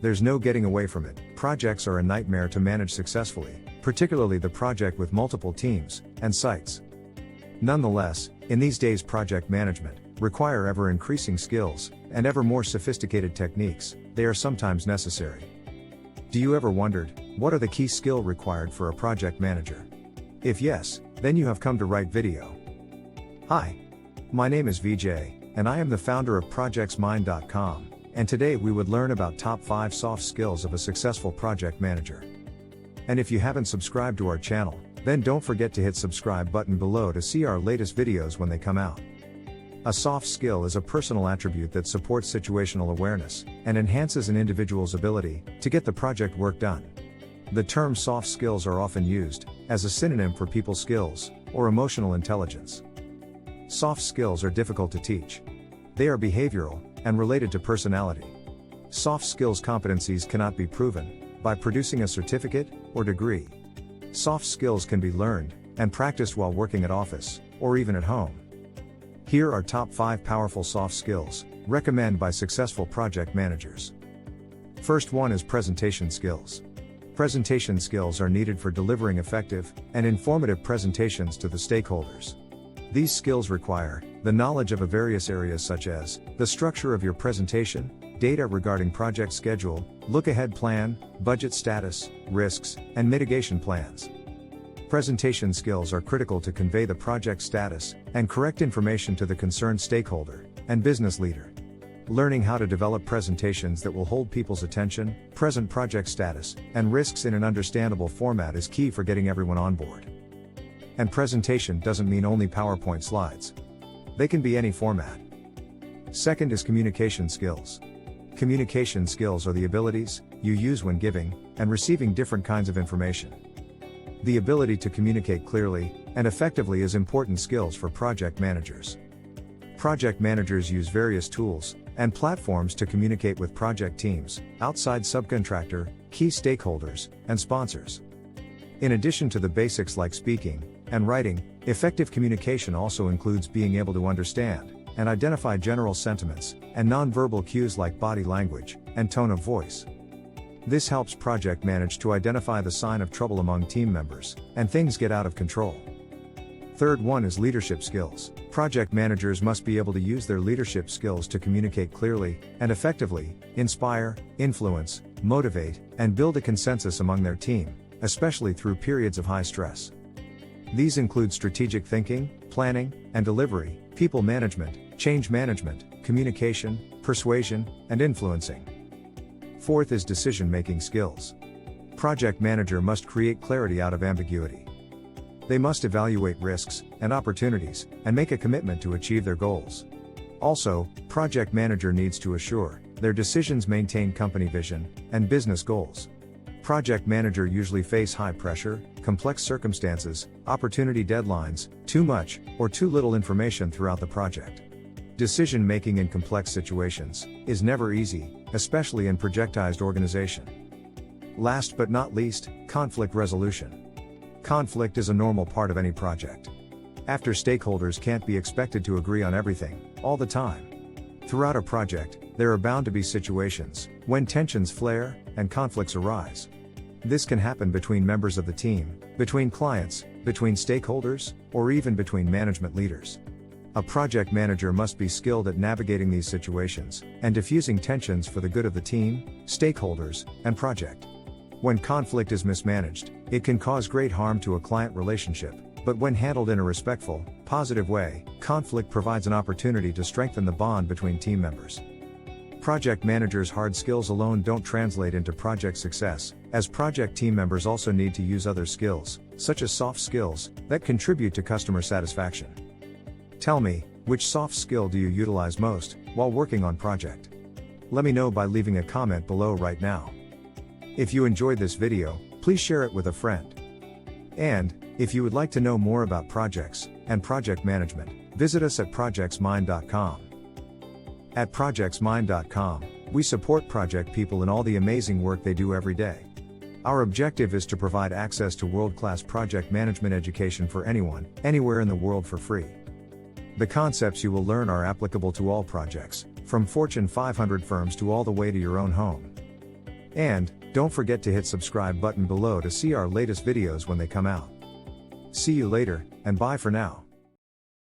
there's no getting away from it. Projects are a nightmare to manage successfully, particularly the project with multiple teams and sites. Nonetheless, in these days project management require ever-increasing skills and ever more sophisticated techniques. They are sometimes necessary. Do you ever wondered, what are the key skills required for a project manager? If yes, then you have come to right video. Hi, my name is Vijay, and I am the founder of ProjectsMind.com, and today we would learn about top 5 soft skills of a successful project manager. And if you haven't subscribed to our channel, then don't forget to hit subscribe button below to see our latest videos when they come out. A soft skill is a personal attribute that supports situational awareness and enhances an individual's ability to get the project work done. The term soft skills are often used as a synonym for people skills or emotional intelligence. Soft skills are difficult to teach. They are behavioral and related to personality. Soft skills competencies cannot be proven by producing a certificate or degree. Soft skills can be learned and practiced while working at office or even at home. Here are top 5 powerful soft skills recommended by successful project managers. First one is presentation skills. Presentation skills are needed for delivering effective and informative presentations to the stakeholders. These skills require the knowledge of various areas such as the structure of your presentation, data regarding project schedule, look-ahead plan, budget status, risks, and mitigation plans. Presentation skills are critical to convey the project status and correct information to the concerned stakeholder and business leader. Learning how to develop presentations that will hold people's attention, present project status, and risks in an understandable format is key for getting everyone on board. And presentation doesn't mean only PowerPoint slides. They can be any format. Second is communication skills. Communication skills are the abilities you use when giving and receiving different kinds of information. The ability to communicate clearly and effectively is important skills for project managers. Project managers use various tools and platforms to communicate with project teams, outside subcontractor, key stakeholders, and sponsors. In addition to the basics like speaking and writing, effective communication also includes being able to understand and identify general sentiments and nonverbal cues like body language and tone of voice. This helps project managers to identify the sign of trouble among team members and things get out of control. Third one is leadership skills. Project managers must be able to use their leadership skills to communicate clearly and effectively, inspire, influence, motivate, and build a consensus among their team, especially through periods of high stress. These include strategic thinking, planning, and delivery, people management, change management, communication, persuasion, and influencing. Fourth is decision-making skills. Project manager must create clarity out of ambiguity. They must evaluate risks and opportunities and make a commitment to achieve their goals. Also, project manager needs to assure their decisions maintain company vision and business goals. Project manager usually face high pressure, complex circumstances, opportunity deadlines, too much or too little information throughout the project. Decision-making in complex situations is never easy, especially in projectized organization. Last but not least, conflict resolution. Conflict is a normal part of any project. After stakeholders can't be expected to agree on everything, all the time. Throughout a project, there are bound to be situations when tensions flare and conflicts arise. This can happen between members of the team, between clients, between stakeholders, or even between management leaders. A project manager must be skilled at navigating these situations and diffusing tensions for the good of the team, stakeholders, and project. When conflict is mismanaged, it can cause great harm to a client relationship, but when handled in a respectful, positive way, conflict provides an opportunity to strengthen the bond between team members. Project managers' hard skills alone don't translate into project success, as project team members also need to use other skills, such as soft skills, that contribute to customer satisfaction. Tell me, which soft skill do you utilize most while working on project? Let me know by leaving a comment below right now. If you enjoyed this video, please share it with a friend. And, if you would like to know more about projects and project management, visit us at ProjectsMind.com. At ProjectsMind.com, we support project people in all the amazing work they do every day. Our objective is to provide access to world-class project management education for anyone, anywhere in the world for free. The concepts you will learn are applicable to all projects, from Fortune 500 firms to all the way to your own home. And, don't forget to hit subscribe button below to see our latest videos when they come out. See you later, and bye for now.